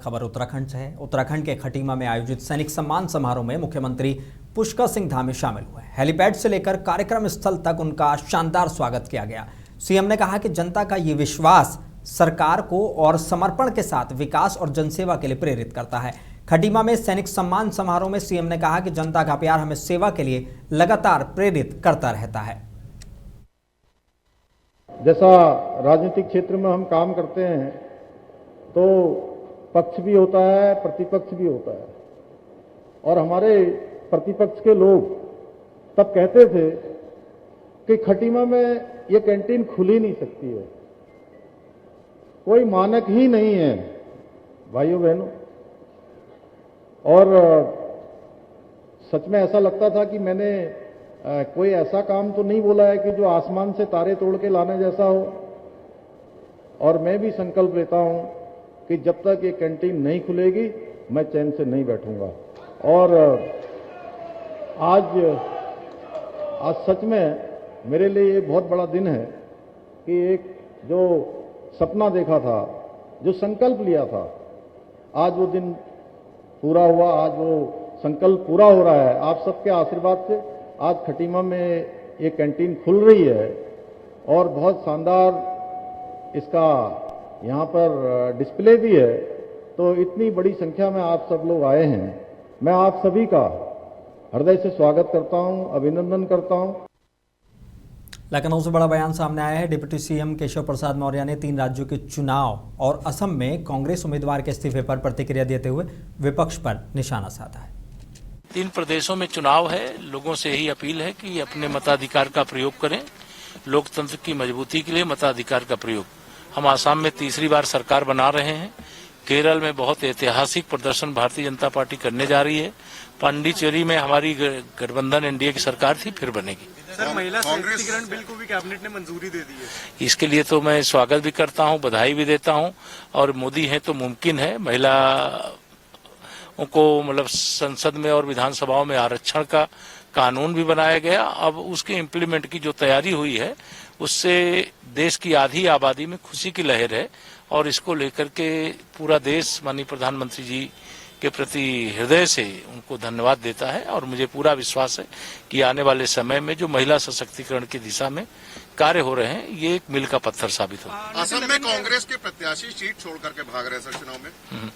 खबर उत्तराखंड से है। उत्तराखंड के खटीमा में आयोजित सैनिक सम्मान समारोह में मुख्यमंत्री पुष्कर सिंह धामी शामिल हुए। हेलीपैड से लेकर कार्यक्रम स्थल तक उनका शानदार स्वागत किया गया। सीएम ने कहा कि जनता का ये विश्वास सरकार को और समर्पण के साथ विकास और जनसेवा के लिए प्रेरित करता है। खटीमा में सैनिक सम्मान समारोह में सीएम ने कहा कि जनता का प्यार हमें सेवा के लिए लगातार प्रेरित करता रहता है। जैसा राजनीतिक क्षेत्र में हम काम करते हैं तो पक्ष भी होता है, प्रतिपक्ष भी होता है, और हमारे प्रतिपक्ष के लोग तब कहते थे कि खटीमा में ये कैंटीन खुल ही नहीं सकती है, कोई मानक ही नहीं है भाइयों बहनों। और सच में ऐसा लगता था कि मैंने कोई ऐसा काम तो नहीं बोला है कि जो आसमान से तारे तोड़ के लाने जैसा हो। और मैं भी संकल्प लेता हूं कि जब तक ये कैंटीन नहीं खुलेगी मैं चैन से नहीं बैठूंगा। और आज सच में मेरे लिए ये बहुत बड़ा दिन है कि एक जो सपना देखा था, जो संकल्प लिया था, आज वो दिन पूरा हुआ। आज वो संकल्प पूरा हो रहा है। आप सबके आशीर्वाद से आज खटीमा में ये कैंटीन खुल रही है और बहुत शानदार इसका यहाँ पर डिस्प्ले भी है। तो इतनी बड़ी संख्या में आप सब लोग आए हैं, मैं आप सभी का हृदय से स्वागत करता हूँ, अभिनंदन करता हूँ। लखनऊ से बड़ा बयान सामने आया है। डिप्टी सीएम केशव प्रसाद मौर्य ने 3 राज्यों के चुनाव और असम में कांग्रेस उम्मीदवार के इस्तीफे पर प्रतिक्रिया देते हुए विपक्ष पर निशाना साधा है। 3 प्रदेशों में चुनाव है। लोगों से यही अपील है कि अपने मताधिकार का प्रयोग करें। लोकतंत्र की मजबूती के लिए मताधिकार का प्रयोग। हम आसाम में तीसरी बार सरकार बना रहे हैं। केरल में बहुत ऐतिहासिक प्रदर्शन भारतीय जनता पार्टी करने जा रही है। पांडिचेरी में हमारी गठबंधन एनडीए की सरकार थी, फिर बनेगी। सर, महिला सशक्तिकरण बिल को भी कैबिनेट ने मंजूरी दे दी है। इसके लिए तो मैं स्वागत भी करता हूं, बधाई भी देता हूं। और मोदी है तो मुमकिन है। महिला को मतलब संसद में और विधानसभाओं में आरक्षण का कानून भी बनाया गया। अब उसके इम्प्लीमेंट की जो तैयारी हुई है उससे देश की आधी आबादी में खुशी की लहर है। और इसको लेकर के पूरा देश माननीय प्रधानमंत्री जी के प्रति हृदय से उनको धन्यवाद देता है। और मुझे पूरा विश्वास है कि आने वाले समय में जो महिला सशक्तिकरण की दिशा में कार्य हो रहे हैं ये एक मील का पत्थर साबित होगा। असम में कांग्रेस के प्रत्याशी सीट छोड़ करके भाग रहे हैं सर चुनाव में।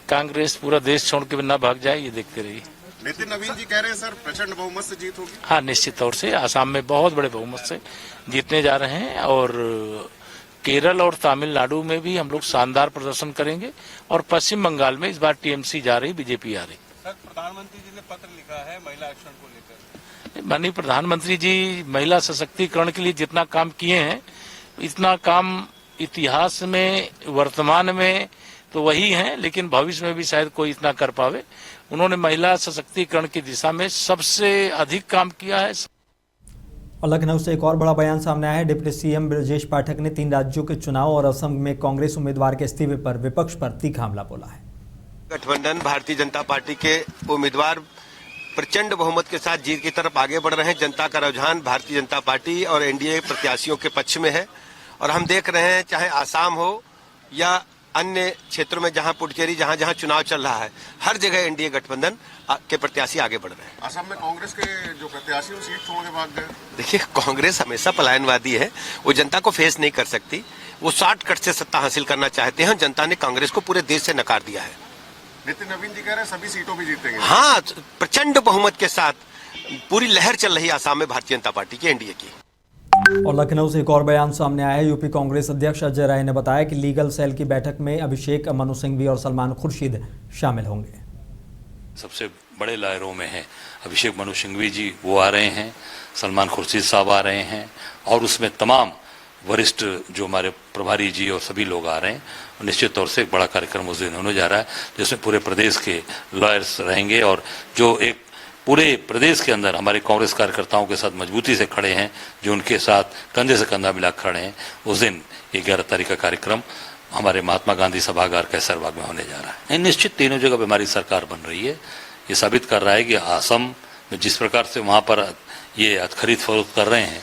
कांग्रेस पूरा देश छोड़ के न भाग जाए, ये देखते रहिए। नितिन नवीन जी कह रहे हैं सर प्रचंड बहुमत से जीत होगी। हाँ, निश्चित तौर से आसाम में बहुत बड़े बहुमत से जीतने जा रहे हैं। और केरल और तमिलनाडु में भी हम लोग शानदार प्रदर्शन करेंगे। और पश्चिम बंगाल में इस बार टीएमसी जा रही, बीजेपी आ रही। सर, प्रधानमंत्री जी ने पत्र लिखा है महिला आरक्षण को लेकर। माननीय प्रधानमंत्री जी महिला सशक्तिकरण के लिए जितना काम किए हैं, इतना काम इतिहास में वर्तमान में तो वही हैं, लेकिन भविष्य में भी शायद कोई इतना कर पावे। उन्होंने महिला सशक्तिकरण की दिशा में सबसे अधिक काम किया है। और लखनऊ से एक और बड़ा बयान सामने आया है। डिप्टी सीएम ब्रजेश पाठक ने 3 राज्यों के चुनाव और असम में कांग्रेस उम्मीदवार के इस्तीफे पर विपक्ष पर तीखा हमला बोला है। गठबंधन भारतीय जनता पार्टी के उम्मीदवार प्रचंड बहुमत के साथ जीत की तरफ आगे बढ़ रहे हैं। जनता का रुझान भारतीय जनता पार्टी और एनडीए प्रत्याशियों के पक्ष में है। और हम देख रहे हैं चाहे आसाम हो या अन्य क्षेत्रों में जहां पुडुचेरी जहां चुनाव चल रहा है, हर जगह एनडीए गठबंधन के प्रत्याशी आगे बढ़ रहे हैं। असम में कांग्रेस के जो प्रत्याशी वो सीट छोड़ के भाग गए। देखिए, कांग्रेस हमेशा पलायनवादी है। वो जनता को फेस नहीं कर सकती। वो शॉर्टकट से सत्ता हासिल करना चाहते हैं। जनता ने कांग्रेस को पूरे देश से नकार दिया है। नितिन नवीन जी कह रहे हैं सभी सीटों भी जीतेंगे। हाँ, प्रचंड बहुमत के साथ पूरी लहर चल रही है आसाम में भारतीय जनता पार्टी की, एनडीए की। और लखनऊ से एक और बयान सामने आया है। यूपी कांग्रेस अध्यक्ष अजय राय ने बताया कि लीगल सेल की बैठक में अभिषेक मनु सिंघवी और सलमान खुर्शीद शामिल होंगे। सबसे बड़े लायरों में है अभिषेक मनु सिंघवी जी, वो आ रहे हैं, सलमान खुर्शीद साहब आ रहे हैं, और उसमें तमाम वरिष्ठ जो हमारे प्रभारी जी और सभी लोग आ रहे हैं। निश्चित तौर से एक बड़ा कार्यक्रम उस दिन होने जा रहा है जिसमें पूरे प्रदेश के लॉयर्स रहेंगे और जो एक पूरे प्रदेश के अंदर हमारे कांग्रेस कार्यकर्ताओं के साथ मजबूती से खड़े हैं, जो उनके साथ कंधे से कंधा मिला खड़े हैं, उस दिन 11 तारीख का कार्यक्रम हमारे महात्मा गांधी सभागार कैसरबाग में होने जा रहा है। निश्चित तीनों जगह हमारी सरकार बन रही है। ये साबित कर रहा है कि असम में जिस प्रकार से वहाँ पर ये खरीद फरोख्त कर रहे हैं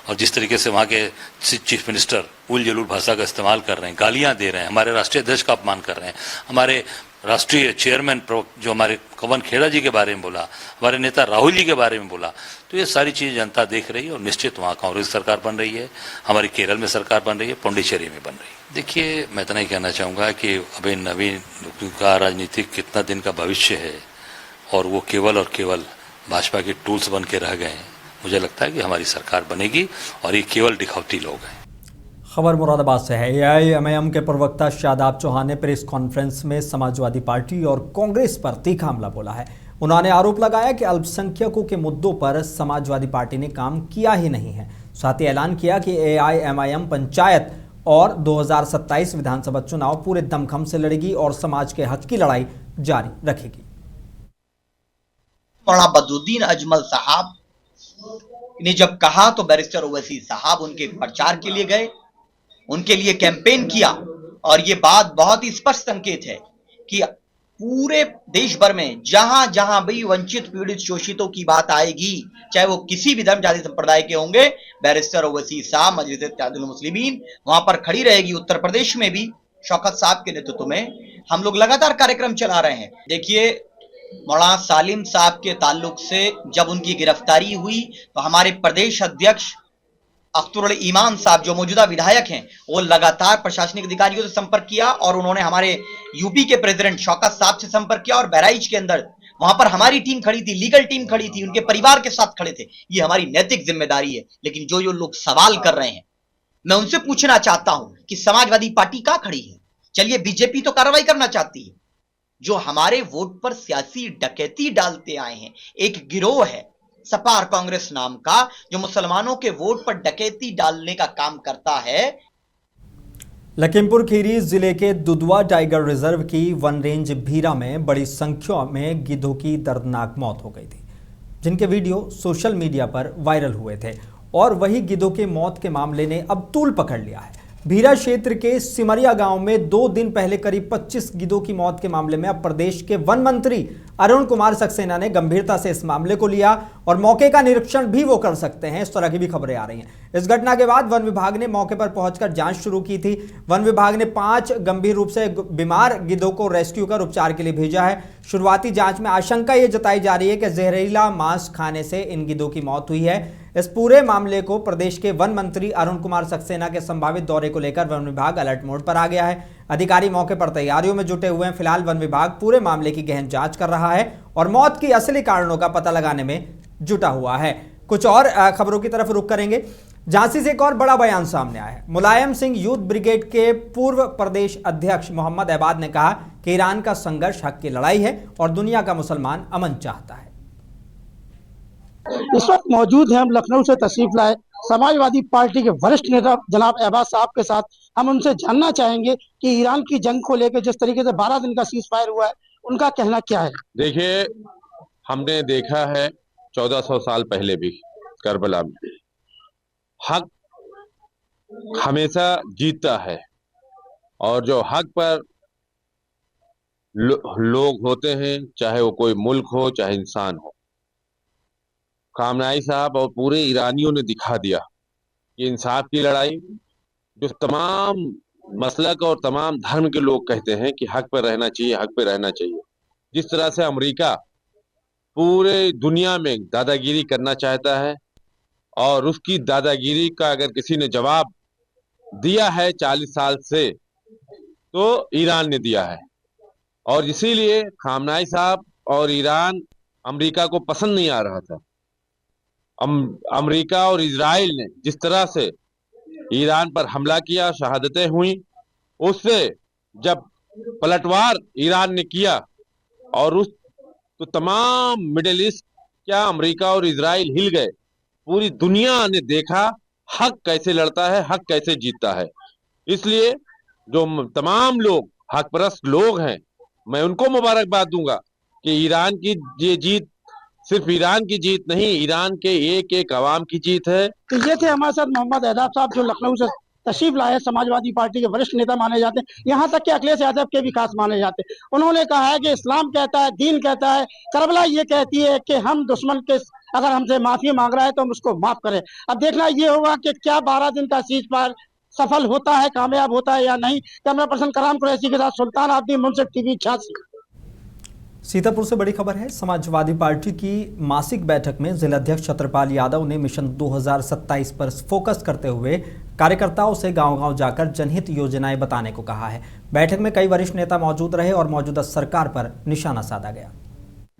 और जिस तरीके से वहाँ के चीफ मिनिस्टर उल जलूल भाषा का इस्तेमाल कर रहे हैं, गालियां दे रहे हैं, हमारे राष्ट्रीय अध्यक्ष का अपमान कर रहे हैं, हमारे राष्ट्रीय चेयरमैन जो हमारे कवन खेड़ा जी के बारे में बोला, हमारे नेता राहुल जी के बारे में बोला, तो ये सारी चीज़ जनता देख रही है और निश्चित वहाँ कांग्रेस सरकार बन रही है, हमारी केरल में सरकार बन रही है, पौंडीचेरी में बन रही है। देखिए, मैं इतना ही कहना चाहूँगा कि अभी नवीन का राजनीतिक कितना दिन का भविष्य है और वो केवल और केवल भाजपा के टूल्स बन के रह गए हैं। मुझे लगता है कि हमारी सरकार बनेगी और ये केवल दिखावटी लोग हैं। खबर मुरादाबाद से है। एआईएमआईएम के प्रवक्ता शादाब चौहान ने प्रेस कॉन्फ्रेंस में समाजवादी पार्टी और कांग्रेस पर तीखा हमला बोला है। उन्होंने आरोप लगाया कि अल्पसंख्यकों के मुद्दों पर समाजवादी पार्टी ने काम किया ही नहीं है। साथ ही ऐलान किया कि एआईएमआईएम पंचायत और 2027 विधानसभा चुनाव पूरे दमखम से लड़ेगी और समाज के हक की लड़ाई जारी रखेगी। मौलाना बदरुद्दीन अजमल साहब ने जब कहा तो बैरिस्टर ओवैसी साहब उनके प्रचार के लिए गए, उनके लिए कैंपेन किया और ये बात बहुत ही स्पष्ट संकेत है कि पूरे देश भर में जहां जहां भी वंचित पीड़ित शोषितों की बात आएगी, चाहे वो किसी भी धर्म जाति संप्रदाय के होंगे, बैरिस्टर ओवैसी साहब मजलिस इत्तेहादुल मुस्लिमीन वहां पर खड़ी रहेगी। उत्तर प्रदेश में भी शौकत साहब के नेतृत्व में हम लोग लगातार कार्यक्रम चला रहे हैं। देखिए, मौलाना सालिम साहब के ताल्लुक से जब उनकी गिरफ्तारी हुई तो हमारे प्रदेश अध्यक्ष अख्तरुल ईमान साहब जो मौजूदा विधायक हैं, वो लगातार प्रशासनिक अधिकारियों से संपर्क किया और उन्होंने हमारे यूपी के प्रेसिडेंट शौकत साहब से संपर्क किया और बहराइच के अंदर वहां पर हमारी टीम खड़ी थी, लीगल टीम खड़ी थी, उनके परिवार के साथ खड़े थे। ये हमारी नैतिक जिम्मेदारी है। लेकिन जो लोग सवाल कर रहे हैं, मैं उनसे पूछना चाहता हूं कि समाजवादी पार्टी कहां खड़ी है? चलिए, बीजेपी तो कार्रवाई करना चाहती है। जो हमारे वोट पर सियासी डकैती डालते आए हैं, एक गिरोह है सपा और कांग्रेस नाम का, जो मुसलमानों के वोट पर डकैती डालने का काम करता है। लखीमपुर खीरी जिले के दुधवा टाइगर रिजर्व की वन रेंज भीरा में बड़ी संख्या में गिद्धों की दर्दनाक मौत हो गई थी, जिनके वीडियो सोशल मीडिया पर वायरल हुए थे। और वही गिद्धों के मौत के मामले ने अब तूल पकड़ लिया है। भीरा क्षेत्र के सिमरिया गांव में 2 दिन पहले करीब 25 गिद्धों की मौत के मामले में अब प्रदेश के वन मंत्री अरुण कुमार सक्सेना ने गंभीरता से इस मामले को लिया और मौके का निरीक्षण भी वो कर सकते हैं, इस तरह की भी खबरें आ रही हैं। इस घटना के बाद वन विभाग ने मौके पर पहुंचकर जांच शुरू की थी। वन विभाग ने 5 गंभीर रूप से बीमार गिद्धों को रेस्क्यू कर उपचार के लिए भेजा है। शुरुआती जांच में आशंका ये जताई जा रही है कि जहरीला मांस खाने से इन गिद्धों की मौत हुई है। इस पूरे मामले को प्रदेश के वन मंत्री अरुण कुमार सक्सेना के संभावित दौरे को लेकर वन विभाग अलर्ट मोड पर आ गया है। अधिकारी मौके पर तैयारियों में जुटे हुए हैं। फिलहाल वन विभाग पूरे मामले की गहन जांच कर रहा है और मौत की असली कारणों का पता लगाने में जुटा हुआ है। कुछ और खबरों की तरफ रुख करेंगे। झांसी से एक और बड़ा बयान सामने आया है। मुलायम सिंह यूथ ब्रिगेड के पूर्व प्रदेश अध्यक्ष मोहम्मद अहबाद ने कहा कि ईरान का संघर्ष हक की लड़ाई है और दुनिया का मुसलमान अमन चाहता है। इस वक्त मौजूद हैं हम लखनऊ से तशरीफ लाए समाजवादी पार्टी के वरिष्ठ नेता जनाब अहबाद साहब के साथ। हम उनसे जानना चाहेंगे कि ईरान की जंग को लेकर जिस तरीके से 12 दिन का सीज फायर हुआ है, उनका कहना क्या है। देखिए, हमने देखा है 1400 साल पहले भी करबला में हक हमेशा जीतता है और जो हक पर लोग होते हैं, चाहे वो कोई मुल्क हो चाहे इंसान हो, खामनाई साहब और पूरे ईरानियों ने दिखा दिया कि इंसाफ की लड़ाई जो तमाम मसलक और तमाम धर्म के लोग कहते हैं कि हक पर रहना चाहिए, हक पे रहना चाहिए। जिस तरह से अमेरिका पूरे दुनिया में दादागिरी करना चाहता है और उसकी दादागिरी का अगर किसी ने जवाब दिया है 40 साल से, तो ईरान ने दिया है। और इसीलिए खामनाई साहब और ईरान अमेरिका को पसंद नहीं आ रहा था। अमेरिका और इजराइल ने जिस तरह से ईरान पर हमला किया, शहादतें हुई, उससे जब पलटवार ईरान ने किया और उस तो तमाम मिडिल ईस्ट, क्या अमेरिका और इजराइल हिल गए। पूरी दुनिया ने देखा हक कैसे लड़ता है, हक कैसे जीतता है। इसलिए जो तमाम लोग हकपरस्त लोग हैं, मैं उनको मुबारकबाद दूंगा कि ईरान की ये जीत सिर्फ ईरान की जीत नहीं, ईरान के एक एक अवाम की जीत है। तो ये थे हमारे साथ मोहम्मद अहबाद साहब जो लखनऊ से तशरीफ लाए, समाजवादी पार्टी के वरिष्ठ नेता माने जाते हैं, यहाँ तक कि अखिलेश यादव के भी खास माने जाते हैं। उन्होंने कहा है कि इस्लाम कहता है, दीन कहता है, करबला ये कहती है कि हम दुश्मन के अगर हमसे माफी मांग रहा है तो हम उसको माफ करें। अब देखना ये होगा कि क्या 12 दिन का सीज फायर सफल होता है, कामयाब होता है या नहीं। कैमरा पर्सन कराम कुरैशी के साथ सुल्तान आब्दी, मुंसिफ टीवी झांसी। सीतापुर से बड़ी खबर है। समाजवादी पार्टी की मासिक बैठक में जिलाध्यक्ष छत्रपाल यादव ने मिशन 2027 पर फोकस करते हुए कार्यकर्ताओं से गांव-गांव जाकर जनहित योजनाएं बताने को कहा है। बैठक में कई वरिष्ठ नेता मौजूद रहे और मौजूदा सरकार पर निशाना साधा गया।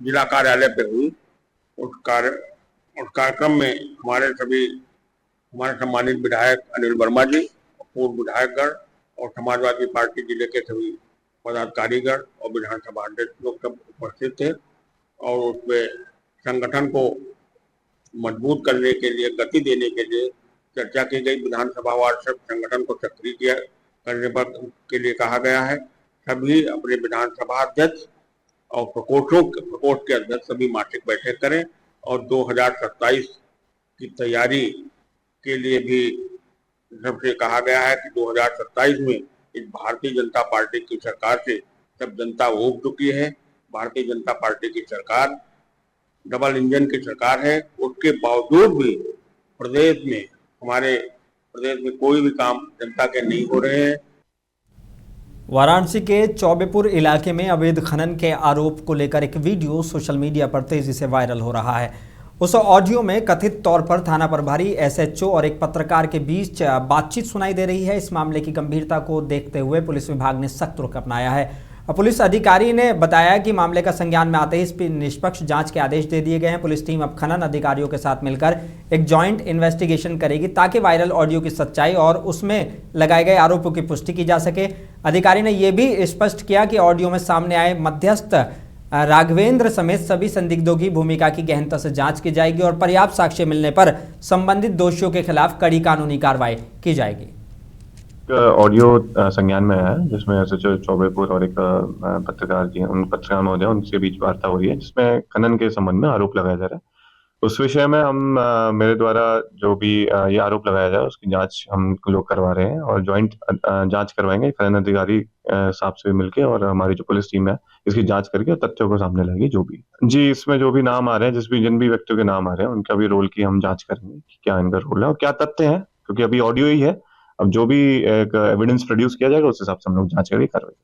जिला कार्यालय पे हुई उस कार्यक्रम में हमारे सम्मानित विधायक अनिल वर्मा जी, पूर्व विधायकगण और समाजवादी पार्टी जिले के सभी पदाधिकारीगण और विधानसभा अध्यक्ष लोग सब उपस्थित थे और उसमें संगठन को मजबूत करने के लिए, गति देने के लिए चर्चा की गई। विधानसभा वार संगठन को सक्रिय करने के लिए कहा गया है। सभी अपने विधानसभा अध्यक्ष और प्रकोष्ठ के अध्यक्ष सभी मासिक बैठक करें और 2027 की तैयारी के लिए भी सबसे कहा गया है कि 2027 में इस भारतीय जनता पार्टी की सरकार से सब जनता उब चुकी है। भारतीय जनता पार्टी की सरकार डबल इंजन की सरकार है। उसके बावजूद भी हमारे प्रदेश में कोई भी काम जनता के नहीं हो रहे हैं। वाराणसी के चौबेपुर इलाके में अवैध खनन के आरोप को लेकर एक वीडियो सोशल मीडिया पर तेजी से वायरल हो रहा है। उस ऑडियो में कथित तौर पर थाना प्रभारी एसएचओ और एक पत्रकार के बीच बातचीत सुनाई दे रही है। इस मामले की गंभीरता को देखते हुए पुलिस विभाग ने सख्त रुख अपनाया है। पुलिस अधिकारी ने बताया कि मामले का संज्ञान में आते ही इस पर निष्पक्ष जांच के आदेश दे दिए गए हैं। पुलिस टीम अब खनन अधिकारियों के साथ मिलकर एक जॉइंट इन्वेस्टिगेशन करेगी ताकि वायरल ऑडियो की सच्चाई और उसमें लगाए गए आरोपों की पुष्टि की जा सके। अधिकारी ने यह भी स्पष्ट किया कि ऑडियो में सामने आए मध्यस्थ राघवेंद्र समेत सभी संदिग्धों की भूमिका की गहनता से जांच की जाएगी और पर्याप्त साक्ष्य मिलने पर संबंधित दोषियों के खिलाफ कड़ी कानूनी कार्रवाई की जाएगी। ऑडियो संज्ञान में है जिसमें एसएचओ चौबेपुर और एक पत्रकार जी उन पत्रकार महोदय उनके बीच वार्ता हो रही है जिसमें खनन के संबंध में आरोप लगाया जा रहा है। उस विषय में हम मेरे द्वारा जो भी ये आरोप लगाया जाए उसकी जांच हम लोग करवा रहे हैं और ज्वाइंट जांच करवाएंगे खनन अधिकारी साहब से मिलके और हमारी जो पुलिस टीम है इसकी जांच करके तथ्यों को सामने लाएगी। जो भी जी इसमें जो भी नाम आ रहे हैं जिन भी व्यक्तियों के नाम आ रहे हैं उनका भी रोल की हम जांच करेंगे कि क्या इनका रोल है और क्या तथ्य है, क्योंकि अभी ऑडियो ही है। अब जो भी एक एविडेंस प्रोड्यूस किया जाएगा उस हिसाब से हम लोग जांच करके कार्रवाई।